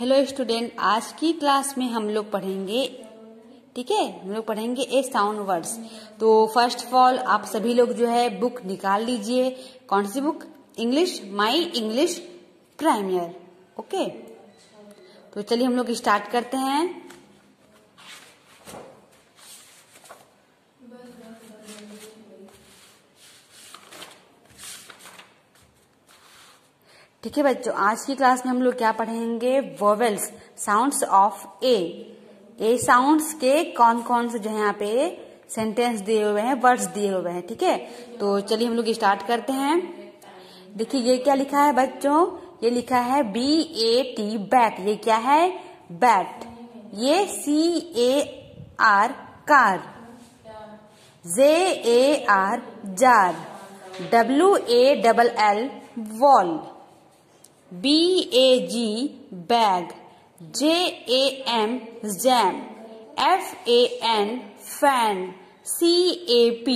Hello student, आज की class में हम लोग पढ़ेंगे, ठीक है, हम लोग पढ़ेंगे ए साउंड वर्ड्स। तो फर्स्ट ऑफ ऑल आप सभी लोग जो है बुक निकाल लीजिए। कौन सी book? English, my English primer. Okay, तो चलिए हम लोग स्टार्ट करते हैं। ठीक है बच्चों, आज की क्लास में हम लोग क्या पढ़ेंगे? Vowels, sounds of A sounds के कौन कौन से जो है यहाँ पे सेंटेंस दिए हुए हैं, वर्ड्स दिए हुए हैं। ठीक है, तो चलिए हम लोग स्टार्ट करते हैं। देखिए ये क्या लिखा है बच्चों? ये लिखा है BAT, बैट। ये क्या है? बैट। ये CAR, car. JAR, jar. WALL, wall. BAG, bag. JAM, jam. FAN, fan. CAP,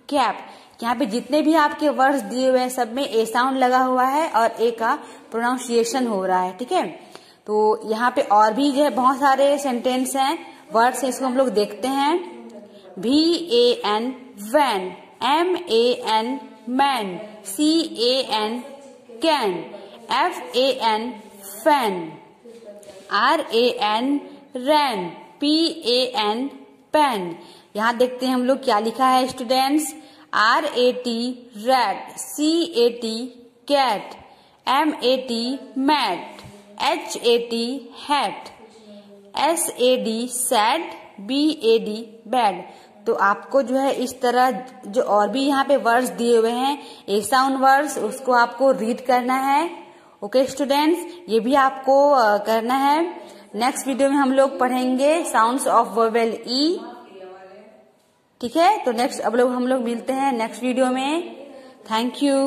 cap. यहाँ पे जितने भी आपके वर्ड्स दिए हुए हैं सब में ए साउंड लगा हुआ है और ए का प्रोनाउंसिएशन हो रहा है। ठीक है, तो यहाँ पे और भी जो है बहुत सारे सेंटेंस हैं, वर्ड्स हैं, इसको हम लोग देखते हैं। VAN, van. MAN, man. CAN, can. FAN, fan. RAN, ran. PAN, pan. यहाँ देखते हैं हम लोग क्या लिखा है students. RAT, rat. CAT, cat. MAT, mat. HAT, hat. SAD, sad. BAD, bad. तो आपको जो है इस तरह जो और भी यहाँ पे वर्ड्स दिए हुए हैं, ए साउंड वर्ड्स, उसको आपको रीड करना है। ओके स्टूडेंट्स, ये भी आपको करना है। नेक्स्ट वीडियो में हम लोग पढ़ेंगे साउंड्स ऑफ वोवेल ई। ठीक है, तो नेक्स्ट अब लोग हम लोग मिलते हैं नेक्स्ट वीडियो में। Thank you.